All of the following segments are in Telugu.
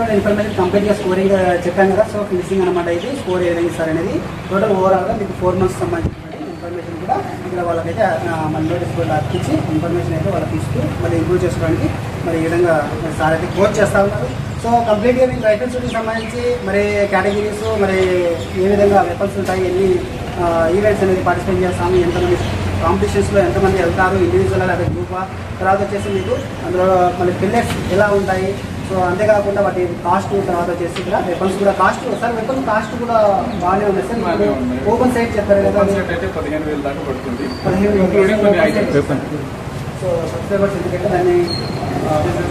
చెప్పినటువంటి ఇన్ఫర్మేషన్ కంప్లీట్గా స్కోరింగ్ చెప్పాను కదా. సో ఫినిషింగ్ అనమాట ఇది. స్కోర్ ఏ విధంగా ఇస్తారు అనేది టోటల్ ఓవరాల్గా మీకు 4 months సంబంధించిన ఇన్ఫర్మేషన్ కూడా ఇక్కడ వాళ్ళకైతే మన నోటీస్ కూడా అర్పించి ఇన్ఫర్మేషన్ అయితే వాళ్ళకి ఇస్తూ మళ్ళీ ఇంప్రూవ్ చేసుకోవడానికి మరి ఈ విధంగా సార్ అయితే కోచ్ చేస్తూ ఉన్నారు. సో కంప్లీట్గా మీకు రైఫిల్ షూటింగ్ సంబంధించి మరి కేటగిరీస్ మరి ఏ విధంగా వెపన్స్ ఉంటాయి, ఎన్ని ఈవెంట్స్ అనేది పార్టిసిపేట్ చేస్తాము, ఎంతమంది కాంపిటీషన్స్లో ఎంతమంది వెళ్తారు, ఇండివిజువల్ లేదా గ్రూపా, తర్వాత వచ్చేసి మీకు అందులో మళ్ళీ పిల్లర్స్ ఎలా ఉంటాయి. సో అంతేకాకుండా వాటి కాస్ట్, తర్వాత వచ్చేసి ఇక్కడ వెపన్స్ కూడా కాస్ట్ సార్ వెపన్ కాస్ట్ కూడా బాగానే ఉంది సార్. ఓపెన్ సైట్ చెప్పారు కదా, 15,000 దాకా పడుతుంది. 15,000. సో సబ్స్క్రైబర్స్ ఎందుకంటే దాన్ని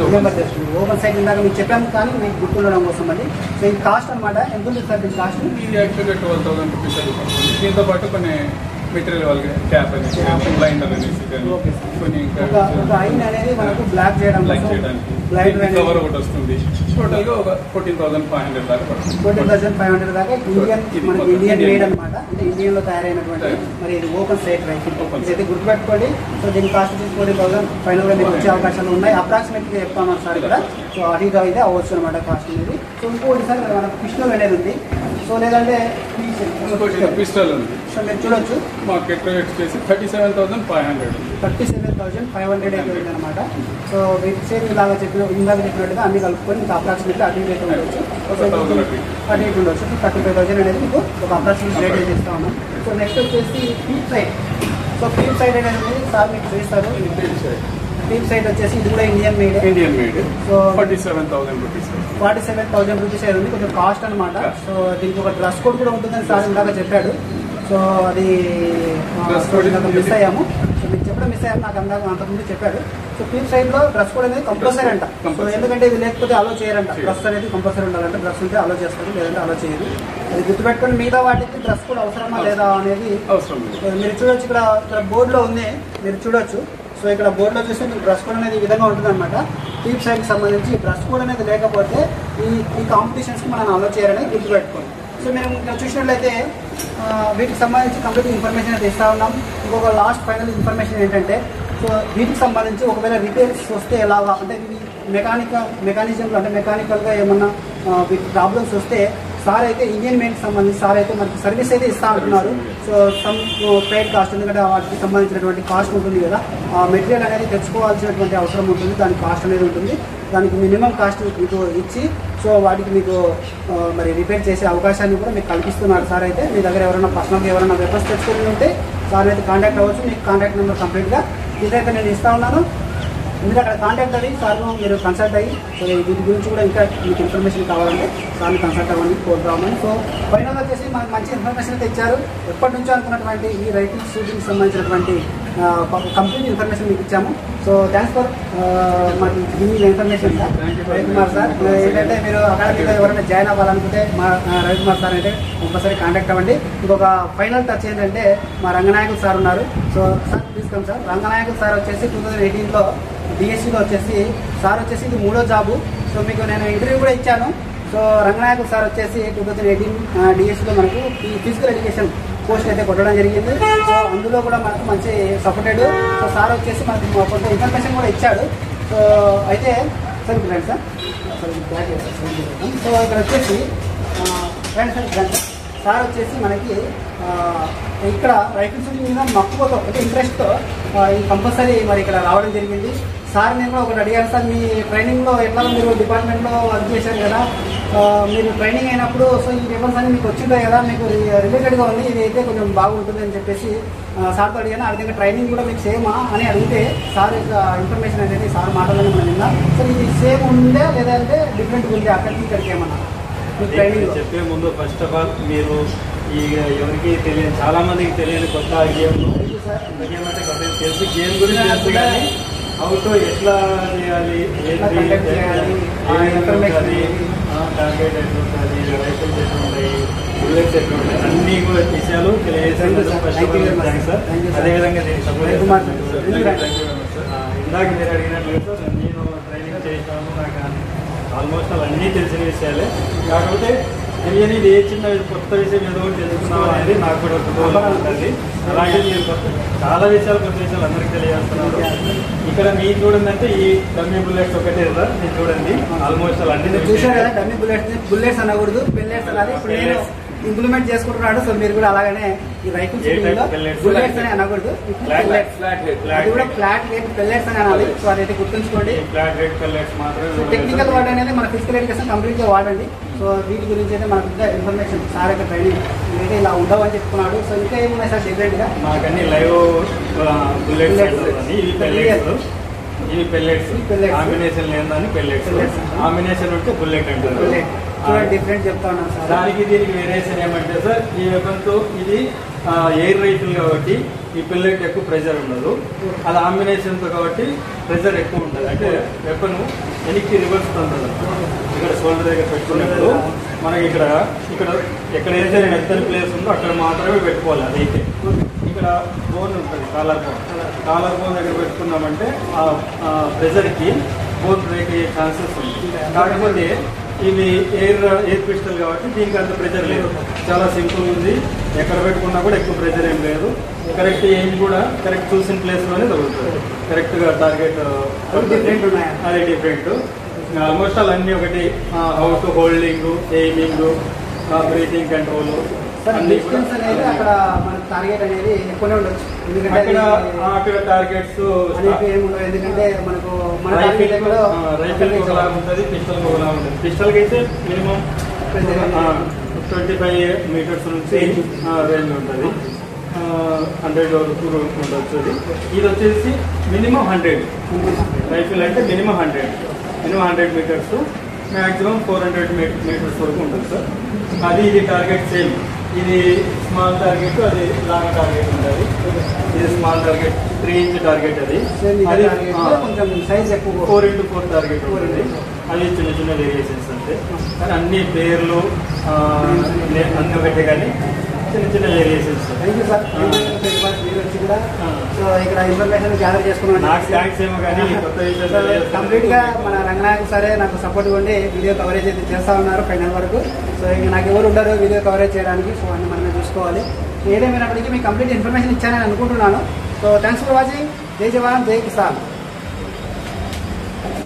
రిమెంబర్ చేస్తుంది. ఓపెన్ సైట్ ఇందాక మీకు చెప్పాము కానీ మీకు గుర్తుండడం కోసం అండి. సో ఇది కాస్ట్ అనమాట. ఎంత ఉంది సార్ దీని కాస్ట్? ఇది యాక్చువల్గా 12,000 రూపీస్ అది పడుతుంది. దీంతో పాటు కొన్ని మెటీరియల్ వాళ్ళకి క్యాప్ అనేసి, బ్లైండర్ అనేసి, కొన్ని ఒక ఐన్ అనేది మనకు బ్లాక్ చేయడానికి కవర్ ఒకటి వస్తుంది. టోటల్గా ఒక 14,500 దాకా పడుతుంది. 14,500 దాకా మనకి ఇండియన్ మేడ్ అనమాట. అంటే ఇండియన్లో తయారైనటువంటి మరి ఇది ఓపెన్ సైట్ రైఫిల్. ఇదైతే గుర్తుపెట్టుకోండి. సో దీని కాస్ట్ వచ్చి 14,000 ఫైనల్గా మీకు వచ్చే అవకాశాలు ఉన్నాయి. అప్రాక్సిమేట్గా చెప్తాను సార్ ఇక్కడ. సో అటు అయితే అవ్వచ్చు అనమాట కాస్ట్ అనేది. సో ఇంకోటి సార్ మనకు పిస్టల్ అనేది ఉంది. సో లేదంటే పిస్టల్ ఉంది. సో మీరు చూడొచ్చు మార్కెట్ రేట్ వచ్చేసి 37,500. 37,500 అయితే ఉంది అనమాట. సో వీటి సేమ్ ఇందాక చెప్పినట్టుగా అన్ని కలుపుకొని మీకు అప్రాక్సిమేట్గా అటు ఇటు ఉండొచ్చు. అటు ఇటు ఉండొచ్చు. 35,000 అనేది మీకు ఒక అప్రాక్సిమేట్ రేట్ అయితే ఇస్తా ఉన్నాం. సో నెక్స్ట్ వచ్చేసి field side. So field side అనేది సార్ మీకు చూస్తారు. ఫీల్డ్ సైడ్ వచ్చేసి ఇది కూడా Indian made. So 47,000 rupees. 47,000 rupees అయితే ఉంది. కొంచెం కాస్ట్ అనమాట. సో దీనికి ఒక డ్రెస్ కోడ్ కూడా ఉంటుందని సార్ ఇందాక చెప్పాడు. సో అది మిస్ అయ్యాము. సో మీకు చెప్పడం మిస్ అయ్యాము. నాకు అంతకుముందు చెప్పాడు. సో ఫీల్డ్ సైడ్ లో డ్రెస్ కోడ్ అనేది కంపల్సరీ అంట. సో ఎందుకంటే ఇది లేకపోతే అలో చేయరంట. డ్రెస్ అనేది కంపల్సరీ ఉండాలంటే డ్రెస్ ఉంటే అలో చేస్తారు, లేదంటే అలో చేయరు. అది గుర్తుపెట్టుకుని మిగతా వాటికి డ్రెస్ కోడ్ అవసరమా లేదా అనేది మీరు చూడొచ్చు. ఇక్కడ బోర్డులో ఉంది, మీరు చూడొచ్చు. సో ఇక్కడ బోర్డులో చూస్తే మీకు డ్రెస్ కోడ్ అనేది ఈ విధంగా ఉంటుంది అనమాట. ఫీల్డ్ సైడ్కి సంబంధించి డ్రెస్ కోడ్ అనేది లేకపోతే ఈ కాంపిటీషన్స్కి మనం అలో చేయాలని గుర్తుపెట్టుకోండి. సో మేము ఇక్కడ చూసినట్లయితే వీటికి సంబంధించి కంప్లీట్ ఇన్ఫర్మేషన్ అయితే ఇస్తూ ఉన్నాం. ఇంకొక లాస్ట్ ఫైనల్ ఇన్ఫర్మేషన్ ఏంటంటే, సో వీటికి సంబంధించి ఒకవేళ రిపేర్స్ వస్తే ఎలాగా అంటే ఇవి మెకానిజంలో అంటే మెకానికల్గా ఏమన్నా వీటి ప్రాబ్లమ్స్ వస్తే సార్ అయితే ఇండియన్ మేడ్కి సంబంధించి సార్ అయితే మనకి సర్వీస్ అయితే ఇస్తూ ఉంటున్నారు. సో సమ్ పెయిడ్ కాస్ట్, ఎందుకంటే వాటికి సంబంధించినటువంటి కాస్ట్ ఉంటుంది కదా. ఆ మెటీరియల్ అనేది తెచ్చుకోవాల్సినటువంటి అవసరం ఉంటుంది, దానికి కాస్ట్ అనేది ఉంటుంది. దానికి మినిమం కాస్ట్ మీకు ఇచ్చి సో వాటికి మీకు మరి రిపేర్ చేసే అవకాశాన్ని కూడా మీకు కల్పిస్తున్నారు సార్. అయితే మీ దగ్గర ఎవరైనా పర్సనల్గా ఎవరైనా వెపన్స్ తెచ్చుకుని ఉంటే సార్ అయితే కాంటాక్ట్ అవ్వచ్చు. మీకు కాంటాక్ట్ నెంబర్ కంప్లీట్గా ఇదైతే నేను ఇస్తూ ఉన్నాను. మీరు అక్కడ కాంటాక్ట్ అయ్యి సార్ను మీరు కన్సల్ట్ అయ్యి సో వీటి గురించి కూడా ఇంకా మీకు ఇన్ఫర్మేషన్ కావాలంటే సార్ని కన్సల్ట్ అవ్వండి కోరుతామని. సో ఫైనల్ వచ్చేసి మనకు మంచి ఇన్ఫర్మేషన్ అయితే ఇచ్చారు. ఎప్పటి నుంచో అనుకున్నటువంటి ఈ రైఫిల్ షూటింగ్ సంబంధించినటువంటి కంప్లీట్ ఇన్ఫర్మేషన్ మీకు ఇచ్చాము. సో థ్యాంక్స్ ఫర్ మాకు ఈ ఇన్ఫర్మేషన్ సార్ రవికుమార్ సార్. ఏంటంటే మీరు అకాడమీలో ఎవరైనా జాయిన్ అవ్వాలనుకుంటే మా రవికుమార్ సార్ అయితే ఒక్కసారి కాంటాక్ట్ అవ్వండి. ఇంకొక ఫైనల్ టచ్ ఏంటంటే మా రంగనాయకులు సార్ ఉన్నారు. సో సార్ తీసుకొని సార్ రంగనాయకులు సార్ వచ్చేసి 2018లో డిఎస్సిలో వచ్చేసి సార్ వచ్చేసి ఇది 3వ జాబు. సో మీకు నేను ఇంటర్వ్యూ కూడా ఇచ్చాను. సో రంగనాయకులు సార్ వచ్చేసి 2018 డిఎస్సిలో మనకు ఈ ఫిజికల్ ఎడ్యుకేషన్ పోస్ట్ అయితే కొట్టడం జరిగింది. సో అందులో కూడా మనకు మంచి సపోర్టెడ్. సో సార్ వచ్చేసి మనకు కొంత ఇన్ఫర్మేషన్ కూడా ఇచ్చాడు. సో అయితే సార్ ఇప్పుడు రండి సార్. సో ఇక్కడ వచ్చేసి రండి సార్. సార్ వచ్చేసి మనకి ఇక్కడ రైఫిల్ షూటింగ్ మీద మక్కువతో అంటే ఇంట్రెస్ట్తో ఈ కంపల్సరీ మరి ఇక్కడ రావడం జరిగింది. సార్ నేను కూడా ఒకటి అడిగాను సార్, మీ ట్రైనింగ్లో ఎట్లా మీరు డిపార్ట్మెంట్లో వర్క్ చేశారు కదా, మీరు ట్రైనింగ్ అయినప్పుడు సో ఈ వెపన్స్ అన్ని మీకు వచ్చింటాయి కదా, మీకు రిలేటెడ్గా ఉంది, ఇది అయితే కొంచెం బాగుంటుంది అని చెప్పేసి సార్తో అడిగాను. ఆ విధంగా ట్రైనింగ్ కూడా మీకు సేమా అని అడిగితే సార్ ఇన్ఫర్మేషన్ అనేది సార్ మాటలోనే మనం విన్నా. సో ఇది సేమ్ ఉందే లేదంటే డిఫరెంట్గా ఉంది అక్కడికి ఇక్కడికి ఏమన్నా ట్రైనింగ్ చెప్పే ముందు ఫస్ట్ ఆఫ్ ఆల్ మీరు ఈ ఎవరికి తెలియని చాలా మందికి తెలియని కొత్త గేమ్ గేమ్ అంటే కొత్త తెలుసు, గేమ్ గురించి తెలుసు కానీ అవుతో ఎట్లా చేయాలి, టార్గెట్ ఎట్లుంటుంది, రైఫిల్స్ ఎట్లుంటాయి, బుల్లెట్స్ ఎట్లుంటాయి, అన్ని కూడా విషయాలు తెలియజేసాను. First of all thanks sir. అదేవిధంగా దీనికి సపోర్ట్ ఇందాక మీరు అడిగినట్లు నేను ట్రైనింగ్ చేసాను, నాకు ఆల్మోస్ట్ అవన్నీ తెలిసిన విషయాలే. కాకపోతే తెలియనిది ఏ చిన్న కొత్త విషయం ఏదో ఒకటి తెలుసుకున్నాం అనేది నాకు కూడా కుతూహలం ఉంటుంది. అలాగే మీరు చాలా విషయాలు కొత్త విషయాలు అందరికీ తెలియజేస్తున్నారు. ఇక్కడ మీరు చూడండి ఈ డమ్మీ బుల్లెట్స్ ఒకటే కదా, మీరు చూడండి ఆల్మోస్ట్ అలా అన్ని చూసారు కదా. డమ్మీ బుల్లెట్స్ అనకూడదు, పెల్లెట్స్ అనాలి. ఇప్పుడు నేను ఇంప్లిమెంట్ చేసుకుంటున్నాడు. సో మీరు కూడా అలాగనే ఈ రైఫిల్ బుల్లెట్స్ అని అనకూడదు, అది కూడా ఫ్లాట్ హెడ్ పెల్లెట్స్ అని అనాలి. సో అదైతే గుర్తుంచుకోండి. ఫ్లాట్ హెడ్ పెల్లెట్స్ మాత్రమే టెక్నికల్ వర్డ్ అనేది మన ఫిజికల్ ఎడ్యుకేషన్ కంప్లీట్ గా వాడండి. సో వీటి గురించి అయితే మనకు ఇంకా ఇన్ఫర్మేషన్ సార్ యొక్క ట్రైనింగ్ ఇదైతే ఇలా ఉండవని చెప్పుకున్నాడు. సో ఇంకా ఏమున్నాయి సార్ డిఫరెంట్ గా? మాకన్నీ లైవ్ బుల్లెట్స్, ఇవి పెల్లెట్స్ కాంబినేషన్ లేదని పెల్లెట్స్, కాంబినేషన్ ఉంటే బుల్లెట్ అంటారు. డిఫరెంట్ చెప్తా ఉన్నాను సార్. దానికి దీనికి వేరియేషన్ ఏమంటే సార్, ఈ వెపన్తో ఇది ఎయిర్ రైఫిల్ కాబట్టి ఈ పిల్లెట్ ఎక్కువ ప్రెషర్ ఉండదు. అది ఆంబినేషన్తో కాబట్టి ప్రెషర్ ఎక్కువ ఉంటుంది. అంటే వెపన్ వెనక్కి రివర్స్ ఉంటుంది. ఇక్కడ షోల్డర్ దగ్గర పెట్టుకున్నప్పుడు మనకి ఇక్కడ ఎక్కడైతే మెత్తని ప్లేస్ ఉందో అక్కడ మాత్రమే పెట్టుకోవాలి. అదైతే ఇక్కడ బోన్ ఉంటుంది, కాలర్ బోన్ దగ్గర పెట్టుకున్నామంటే ఆ ప్రెషర్కి బోన్ బ్రేక్ అయ్యే ఛాన్సెస్ ఉంది. కాకపోతే ఇవి ఎయిర్ పిస్టల్ కాబట్టి దీనికి అంత ప్రెషర్ లేదు, చాలా సింపుల్ ఉంది. ఎక్కడ పెట్టుకున్నా కూడా ఎక్కువ ప్రెషర్ ఏం లేదు. కరెక్ట్ ఎయిమ్ కూడా కరెక్ట్ చూసిన ప్లేస్లోనే తగులుతుంది. కరెక్ట్గా టార్గెట్ అదే డిఫరెంట్. ఆల్మోస్ట్ అలా అన్నీ ఒకటి. House holding, aiming, breathing control అన్ని అక్కడ మన టార్గెట్ అనేది ఎక్కువనే ఉండొచ్చు. ఎందుకంటే అక్కడ టార్గెట్స్ ఎందుకంటే మనకు మన రైఫిల్ ఒకలా ఉంటుంది, పిస్టల్ ఒకలా ఉంటుంది. పిస్టల్కి అయితే మినిమం 25 మీటర్స్ నుంచి రేంజ్ ఉంటుంది, 100 వరకు ఉండొచ్చు. ఇది వచ్చేసి మినిమం 100. రైఫిల్ అంటే మినిమం 100 మీటర్స్, మ్యాక్సిమం 400 మీటర్స్ వరకు ఉంటుంది సార్. అది ఇది టార్గెట్ సేమ్. ఇది స్మాల్ టార్గెట్, అది లాంగ్ టార్గెట్ ఉంటుంది. ఇది స్మాల్ టార్గెట్ 3 ఇంచ్ టార్గెట్. అది కొంచెం సైజ్ ఎక్కువ 4x4 టార్గెట్ ఉంటుంది. అది చిన్న చిన్న వేరియేషన్స్ అంతే. కానీ అన్ని పేర్లు అన్ని ఒకటే, కానీ చిన్న చిన్న వేరియేషన్స్. Thank you sir. మీరు వచ్చి కూడా సో ఇక్కడ ఇన్ఫర్మేషన్ గ్యాదర్ చేసుకున్నాను. నాకు థ్యాంక్స్ ఏమో కానీ కొత్త విషయాలు కంప్లీట్ గా మన రంగనాయకు సరే నాకు సపోర్ట్ ఉండి వీడియో కవరేజ్ అయితే చేస్తా ఉన్నారు ఫైనల్ వరకు. సో ఇంక నాకు ఎవరు ఉండరు వీడియో కవరేజ్ చేయడానికి. సో అన్ని మనమే చూసుకోవాలి. ఏదేమైనప్పటికీ మీకు కంప్లీట్ ఇన్ఫర్మేషన్ ఇచ్చానని అనుకుంటున్నాను. So thanks for watching. జై జవాన్, జై కిసాన్.